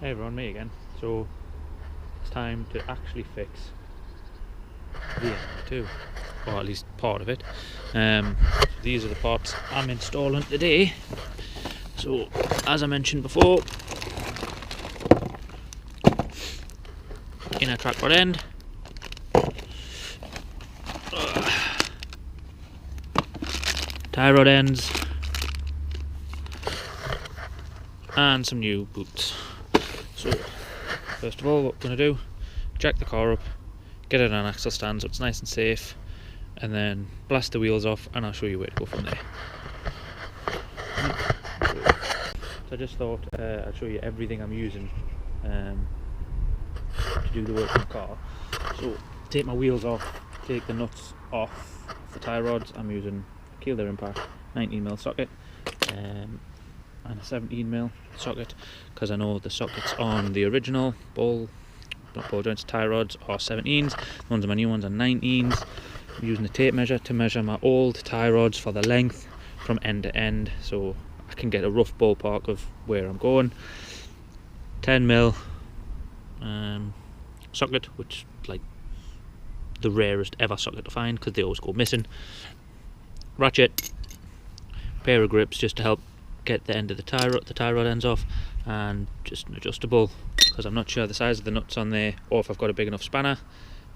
Hey everyone, me again. So it's time to actually fix the M2, or at least part of it. These are the parts I'm installing today. So as I mentioned before, inner track rod end, tie rod ends, and some new boots. So first of all, what we're going to do, jack the car up, get it on axle stand so it's nice and safe, and then blast the wheels off, and I'll show you where to go from there. So I just thought I'd show you everything I'm using to do the work on the car. So take my wheels off, take the nuts off the tie rods. I'm using Keel Impact 19mm socket and a 17mm socket, because I know the sockets on the original ball joints tie rods are 17s, the ones on my new ones are 19s. I'm using a tape measure to measure my old tie rods for the length from end to end, so I can get a rough ballpark of where I'm going. 10mm socket, which is like the rarest ever socket to find because they always go missing. Ratchet, pair of grips just to help get the end of the tie rod ends off, and just an adjustable because I'm not sure the size of the nuts on there, or if I've got a big enough spanner,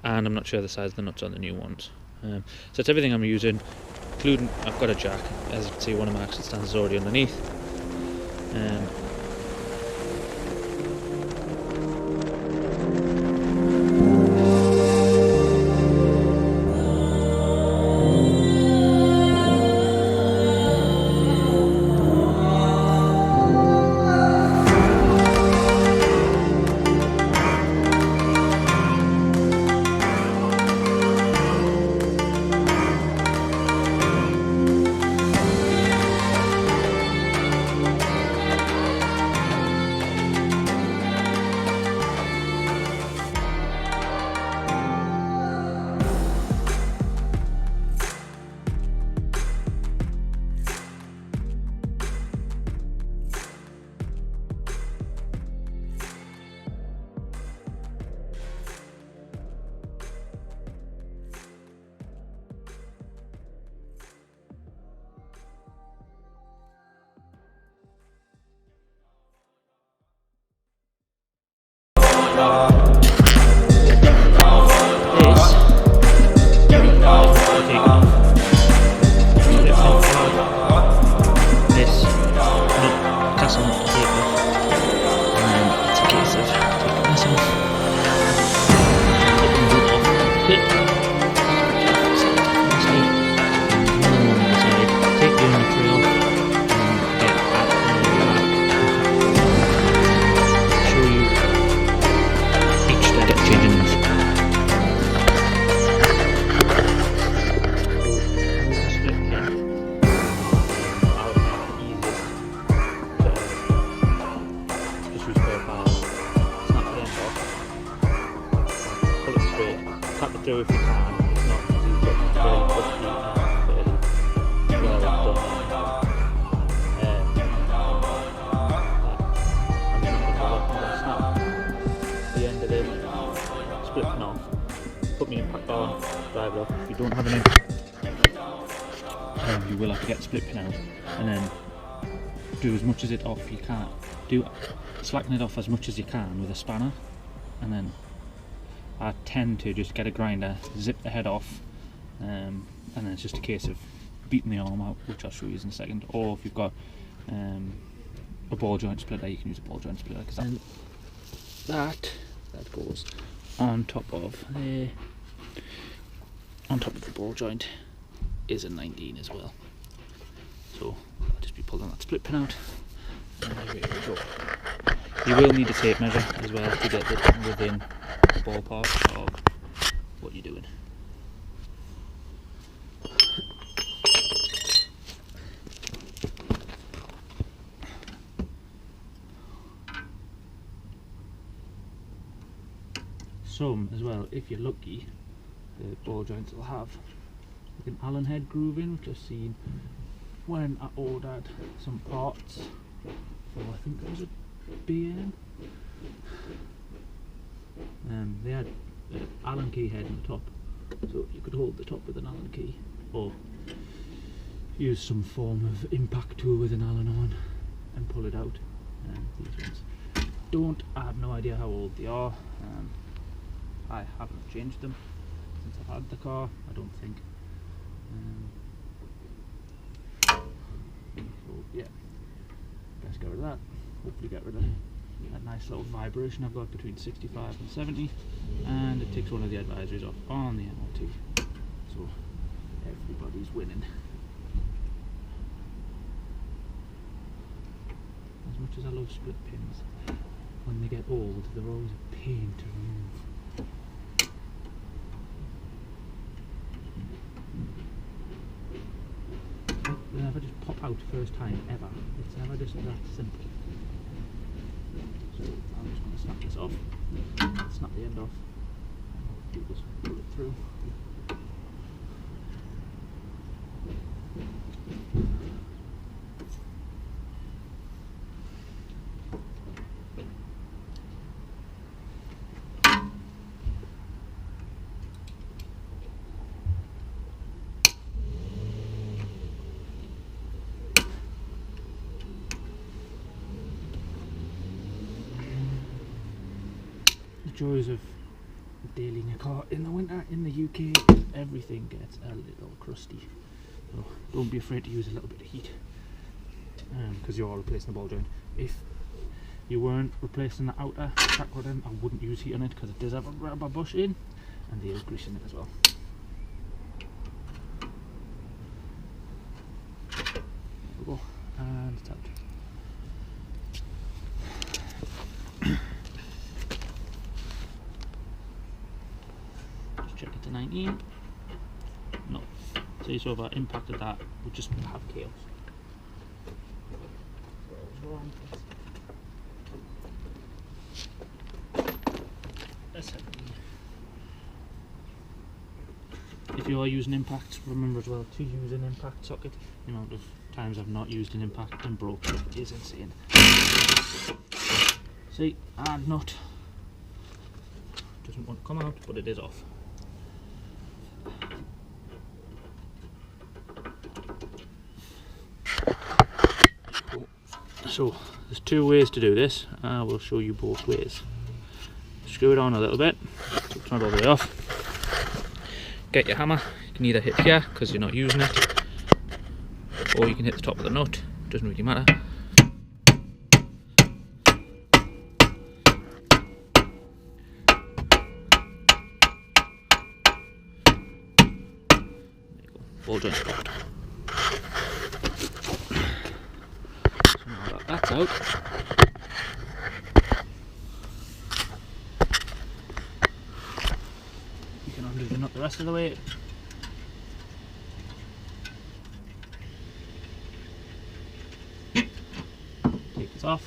and I'm not sure the size of the nuts on the new ones. So it's everything I'm using, including I've got a jack. As you can see, one of my axle stands is already underneath. If you can, it's not easy, but it's fairly quickly and fairly well done. I'm just going to snap the end of this, split it off, put my impact on, drive it off. If you don't have an impact, you will have to get the split pin out, and then do as much as it off you can. Slacken it off as much as you can with a spanner, and then I tend to just get a grinder, zip the head off, and then it's just a case of beating the arm out, which I'll show you in a second. Or if you've got a ball joint splitter, you can use a ball joint splitter, because that goes on top of the ball joint is a 19 as well. So I'll just be pulling that split pin out, and there we go. You will need a tape measure as well to get it within the ballpark of what you're doing. Some as well, if you're lucky, the ball joints will have like an Allen head groove in, which I've seen when I ordered some parts for, I think it was a BM. They had an Allen key head on the top, so you could hold the top with an Allen key, or use some form of impact tool with an Allen on and pull it out. These ones I have no idea how old they are. I haven't changed them since I've had the car, I don't think. So yeah, let's get rid of that. Hopefully get rid of that nice little vibration I've got between 65 and 70, and it takes one of the advisories off on the MOT, so everybody's winning. As much as I love split pins, when they get old they're always a pain to remove. They never just pop out first time ever, it's never just that simple. So I'm just going to snap this off, snap the end off, and just pull it through. Joys of detailing a car in the winter in the UK, everything gets a little crusty, so don't be afraid to use a little bit of heat, because you are replacing the ball joint. If you weren't replacing the outer track rod end, I wouldn't use heat on it because it does have a rubber bush in and there is grease in it as well. There we go, and it's out. Check it to 19. No. See, so if I impacted that, we'd just have chaos. If you are using impacts, remember as well to use an impact socket. The amount of times I've not used an impact and broke it is insane. See, and nut doesn't want to come out, but it is off. So there's two ways to do this. I will show you both ways. Screw it on a little bit, so it's not all the way off. Get your hammer, you can either hit here because you're not using it, or you can hit the top of the nut, doesn't really matter. There you go, ball joint spot. That's out. You can undo the nut the rest of the way. Take this off.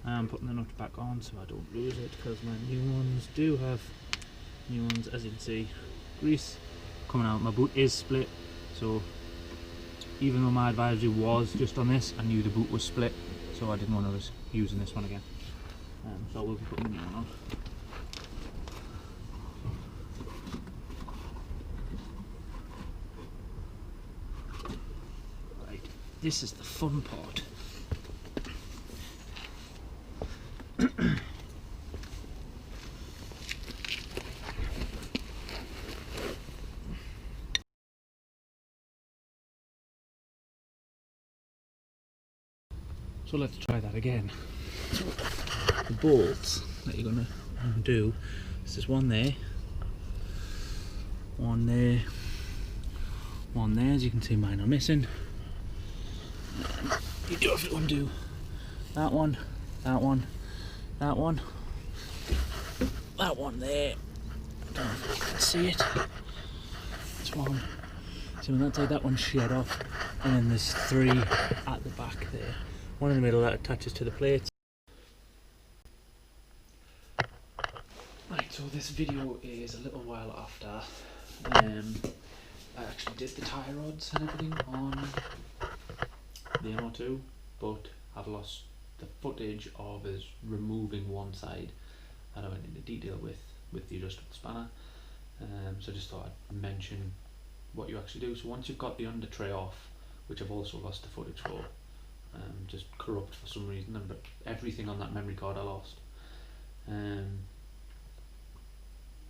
I'm putting the nut back on so I don't lose it, because my new ones do have new ones, as you can see, grease coming out. My boot is split, so even though my advisory was just on this, I knew the boot was split, so I didn't want to risk using this one again. So we'll be putting the new one on. Right, this is the fun part. So let's try that again. So the bolts that you're going to do, this is one there, one there, one there. As you can see, mine are missing. You do have to undo that one, that one, that one, that one there. I don't know if you can see it. This one. So on that side, that one's shed off, and then there's three at the back there. One in the middle that attaches to the plates. Right, so this video is a little while after I actually did the tie rods and everything on the MO2, but I've lost the footage of us removing one side that I went into detail with the adjustable spanner. So I just thought I'd mention what you actually do. So once you've got the under tray off, which I've also lost the footage for, just corrupt for some reason, but everything on that memory card I lost.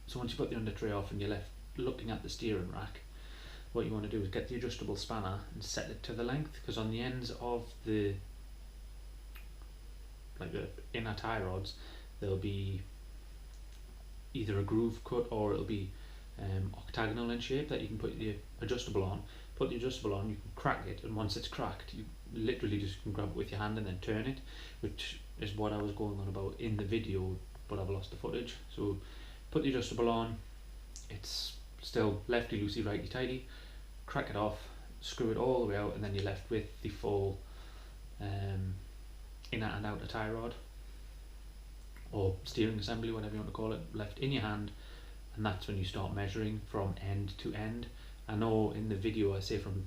So once you've got the under tray off and you're left looking at the steering rack, what you want to do is get the adjustable spanner and set it to the length, because on the ends of the inner tie rods there'll be either a groove cut or it'll be octagonal in shape that you can put the adjustable on. Put the adjustable on, you can crack it, and once it's cracked you literally just can grab it with your hand and then turn it, which is what I was going on about in the video, but I've lost the footage. So put the adjustable on, it's still lefty loosey righty tighty, crack it off, screw it all the way out, and then you're left with the full inner and outer tie rod or steering assembly, whatever you want to call it, left in your hand. And that's when you start measuring from end to end. I know in the video I say from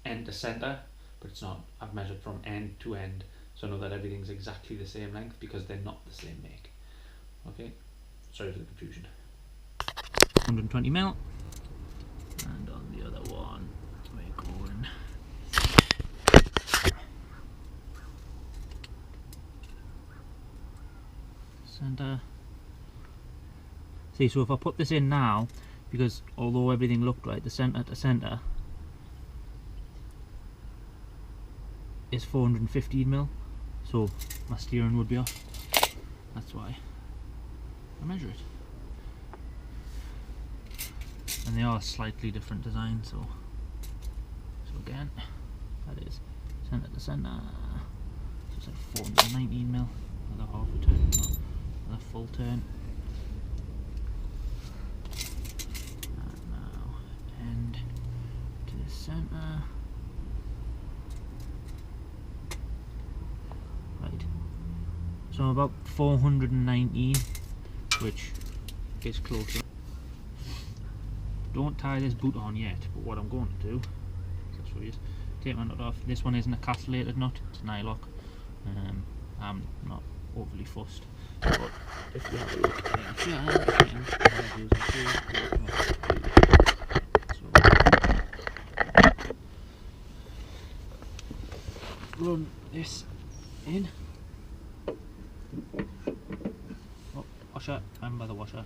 end to center, but it's not. I've measured from end to end, so I know that everything's exactly the same length because they're not the same make. Okay, sorry for the confusion. 120mm, and on the other one we're going center. See, so if I put this in now, because although everything looked right, the center to center is 415mm, so my steering would be off. That's why I measure it. And they are slightly different designs, so again, that is center to center. So it's like 419mm, another half a turn, another full turn. And to the center. Right. So I'm about 419, which is closer. Don't tie this boot on yet, but what I'm going to do is take my nut off. This one isn't a castellated nut, it's an eye lock. I'm not overly fussed, but if you have a look run this in. Oh, washer, remember the washer.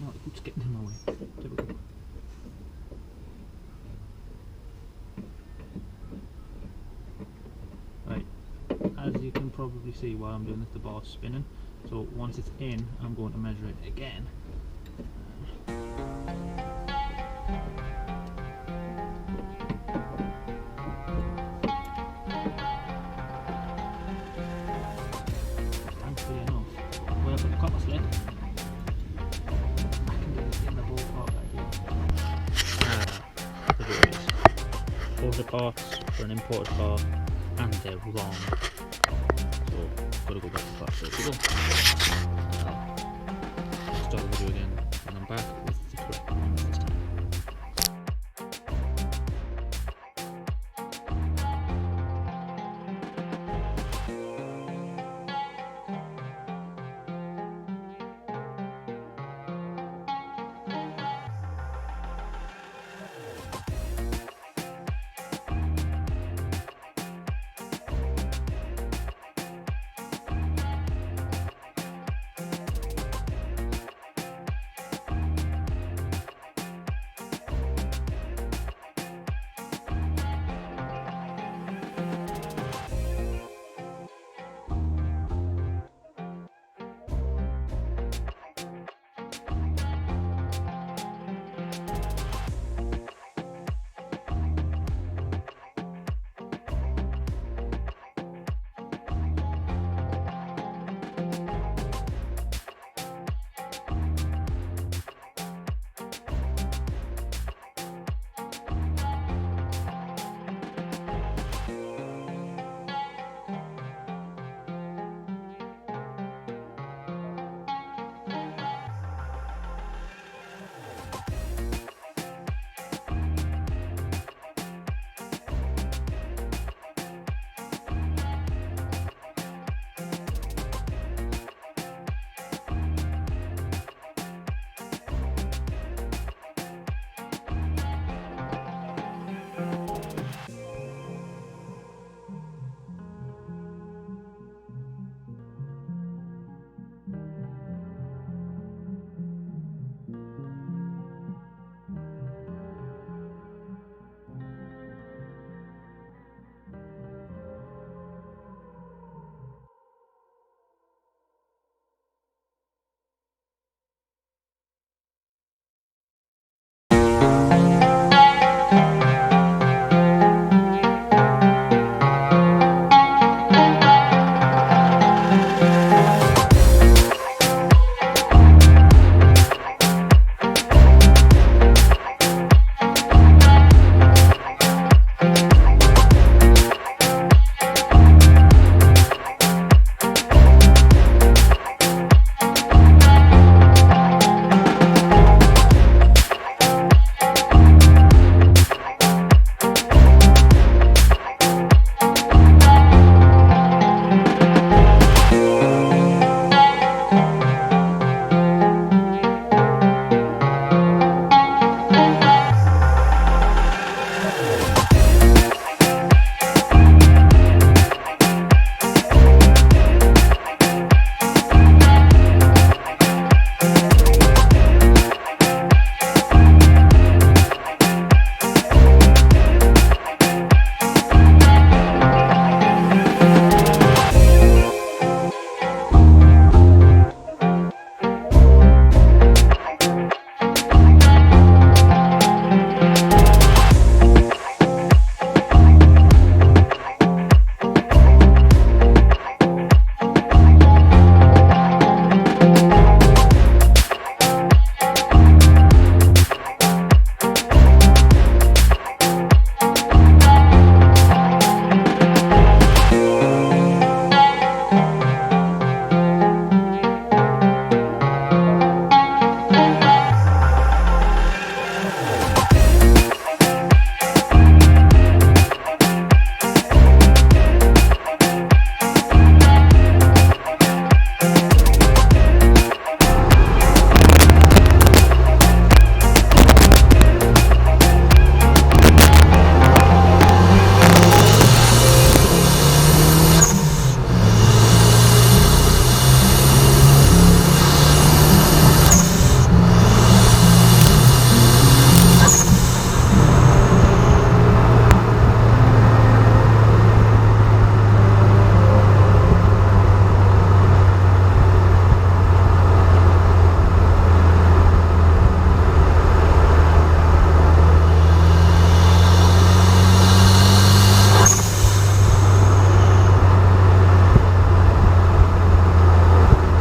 No, the boot's getting in my way. Typical. Right, as you can probably see while I'm doing this, the bar's spinning. So once it's in, I'm going to measure it again. Thankfully enough, where I've got the copper slit, I can get it in the ballpark idea. Order parts for an imported car, and they're wrong. So gotta go back to class. So start the video again when I'm back.